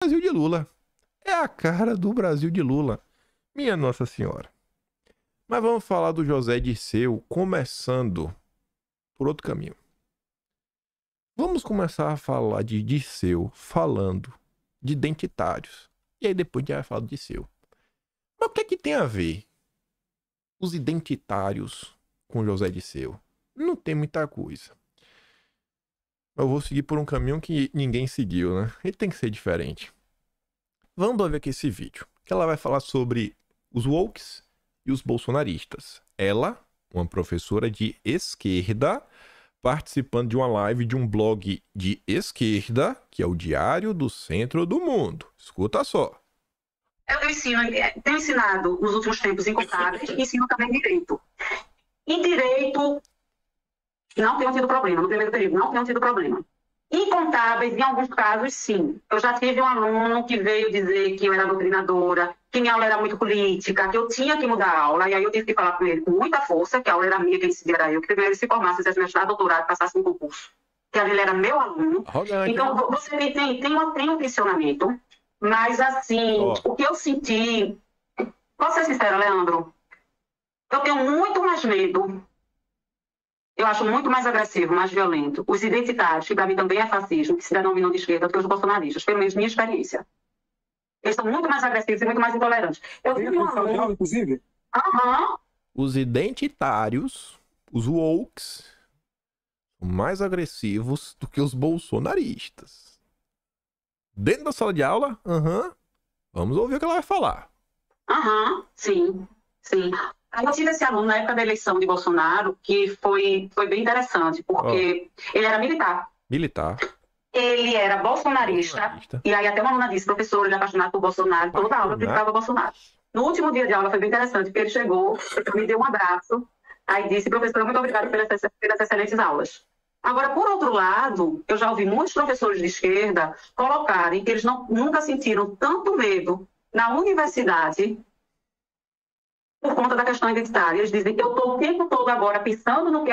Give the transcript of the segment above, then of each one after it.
Brasil de Lula. É a cara do Brasil de Lula. Minha Nossa Senhora. Mas vamos falar do José Dirceu, começando por outro caminho. Vamos começar a falar de Dirceu falando de identitários. E aí depois a gente vai falar do Dirceu. Mas o que é que tem a ver os identitários com José Dirceu? Não tem muita coisa. Eu vou seguir por um caminho que ninguém seguiu, né? Ele tem que ser diferente. Vamos ver aqui esse vídeo. Que ela vai falar sobre os wokes e os bolsonaristas. Ela, uma professora de esquerda, participando de uma live de um blog de esquerda, que é o Diário do Centro do Mundo. Escuta só. Eu ensino, tenho ensinado nos últimos tempos em contábeis e ensino também direito. Em direito, não tenho tido problema. No primeiro período, não tenho tido problema. Em contábeis, em alguns casos, sim. Eu já tive um aluno que veio dizer que eu era doutrinadora, que minha aula era muito política, que eu tinha que mudar a aula, e aí eu tive que falar com ele com muita força, que a aula era minha, quem decidia era eu, que primeiro ele se formasse, fizesse mestrado, doutorado, passasse no concurso. Que ali ele era meu aluno. Arrogante. Então, você tem um tensionamento, mas, assim, o que eu senti... Posso ser sincera, Leandro? Eu tenho muito mais medo. Eu acho muito mais agressivo, mais violento. Os identitários, que para mim também é fascismo, que se denominam de esquerda, do que os bolsonaristas, pelo menos minha experiência. Eles são muito mais agressivos e muito mais intolerantes. Eu vi um aluno... inclusive? Os identitários, os wokes, são mais agressivos do que os bolsonaristas. Dentro da sala de aula? Vamos ouvir o que ela vai falar. Sim. Aí eu tive esse aluno na época da eleição de Bolsonaro, que foi bem interessante, porque ele era militar. Ele era bolsonarista. E aí até uma aluna disse, professor, ele é apaixonado por Bolsonaro, toda a aula criticava Bolsonaro. No último dia de aula foi bem interessante, porque ele chegou, me deu um abraço, aí disse, professor, muito obrigado pelas excelentes aulas. Agora, por outro lado, eu já ouvi muitos professores de esquerda colocarem que eles nunca sentiram tanto medo na universidade por conta da questão identitária. Eles dizem que eu estou o tempo todo agora pensando no que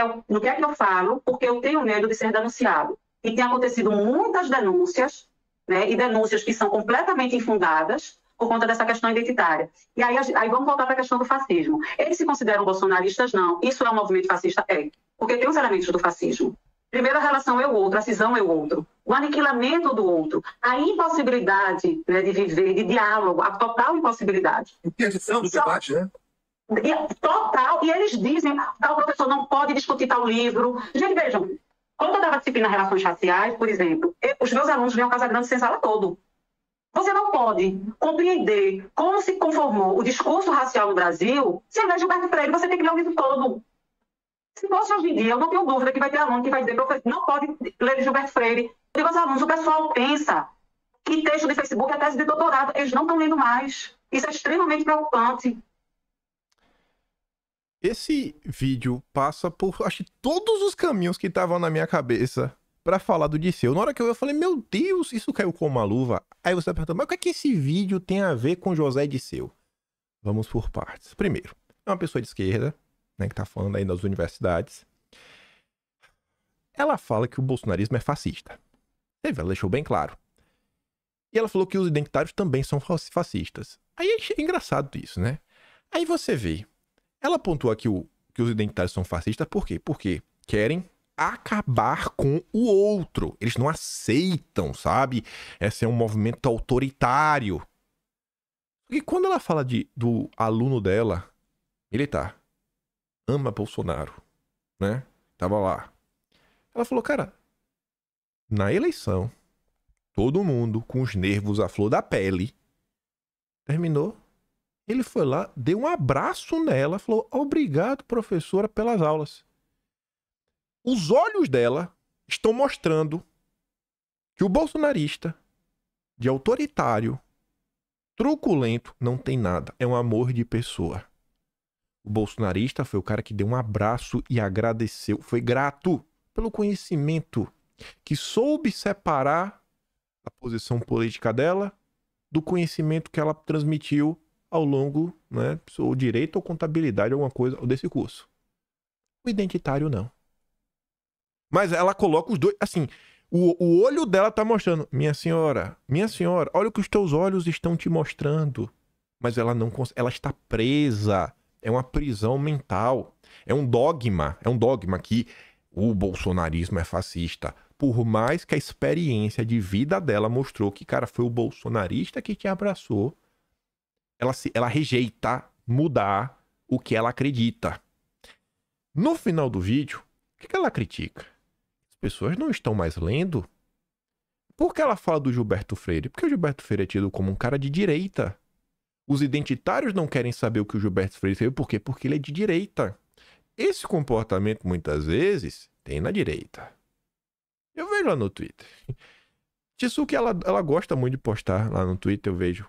é que eu falo, porque eu tenho medo de ser denunciado. E tem acontecido muitas denúncias, né, e denúncias que são completamente infundadas por conta dessa questão identitária. E aí vamos voltar para a questão do fascismo. Eles se consideram bolsonaristas? Não. Isso é um movimento fascista? É. Porque tem os elementos do fascismo. Primeiro, a relação é o outro, a cisão é o outro, o aniquilamento do outro, a impossibilidade, né, de viver, de diálogo, a total impossibilidade. Interdição do debate, né? Total, e eles dizem, tal professor não pode discutir tal livro. Gente, vejam, quando eu dava disciplina Relações Raciais, por exemplo, os meus alunos vinham ao Casagrande sem sala todo. Você não pode compreender como se conformou o discurso racial no Brasil sem ler Gilberto Freire, você tem que ler o livro todo. Se fosse hoje em dia, eu não tenho dúvida que vai ter aluno que vai dizer, professor, não pode ler Gilberto Freire. Eu digo aos alunos, o pessoal pensa que texto de Facebook é tese de doutorado, eles não estão lendo mais. Isso é extremamente preocupante. Esse vídeo passa por, acho que todos os caminhos que estavam na minha cabeça pra falar do Dirceu. Na hora que eu falei, meu Deus, isso caiu como uma luva. Aí você pergunta, mas o que é que esse vídeo tem a ver com José Dirceu? Vamos por partes. Primeiro, é uma pessoa de esquerda, né, que tá falando aí das universidades. Ela fala que o bolsonarismo é fascista. Ela deixou bem claro. E ela falou que os identitários também são fascistas. Aí é engraçado isso, né? Aí você vê... Ela pontua aqui que os identitários são fascistas, por quê? Porque querem acabar com o outro. Eles não aceitam, sabe? Esse é um movimento autoritário. E quando ela fala do aluno dela, militar, ama Bolsonaro, né? Tava lá. Ela falou, cara, na eleição, todo mundo com os nervos à flor da pele, terminou. Ele foi lá, deu um abraço nela, falou, obrigado, professora, pelas aulas. Os olhos dela estão mostrando que o bolsonarista, de autoritário, truculento, não tem nada. É um amor de pessoa. O bolsonarista foi o cara que deu um abraço e agradeceu. Foi grato pelo conhecimento, que soube separar a posição política dela do conhecimento que ela transmitiu ao longo, né, ou direito ou contabilidade, alguma coisa desse curso. O identitário não. Mas ela coloca os dois, assim, O olho dela tá mostrando. Minha senhora, olha o que os teus olhos estão te mostrando. Mas ela não consegue. Ela está presa. É uma prisão mental. É um dogma que o bolsonarismo é fascista. Por mais que a experiência de vida dela mostrou que, cara, foi o bolsonarista que te abraçou, ela rejeita mudar o que ela acredita. No final do vídeo, o que ela critica? As pessoas não estão mais lendo. Por que ela fala do Gilberto Freire? Porque o Gilberto Freire é tido como um cara de direita. Os identitários não querem saber o que o Gilberto Freire fez. Por quê? Porque ele é de direita. Esse comportamento, muitas vezes, tem na direita. Eu vejo lá no Twitter. Tsuki, ela gosta muito de postar lá no Twitter, eu vejo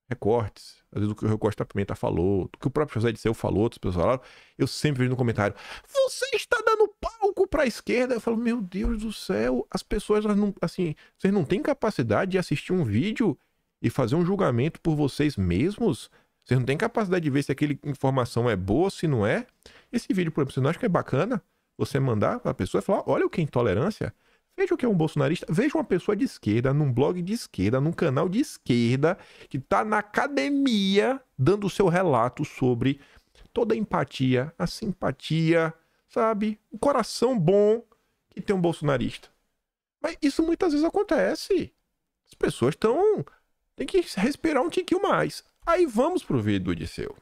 recortes. Às vezes o que o Costa Pimenta falou, o que o próprio José Disseu falou, outras pessoas falaram, eu sempre vejo no comentário, você está dando palco para a esquerda. Eu falo, meu Deus do céu, as pessoas, elas não, assim, vocês não têm capacidade de assistir um vídeo e fazer um julgamento por vocês mesmos? Vocês não têm capacidade de ver se aquela informação é boa ou se não é? Esse vídeo, por exemplo, você não acha que é bacana você mandar para a pessoa e falar, olha o que é intolerância? Veja o que é um bolsonarista, veja uma pessoa de esquerda, num blog de esquerda, num canal de esquerda, que tá na academia dando o seu relato sobre toda a empatia, a simpatia, sabe? O coração bom que tem um bolsonarista. Mas isso muitas vezes acontece. As pessoas tem que respirar um tiquinho mais. Aí vamos pro vídeo do Odisseu.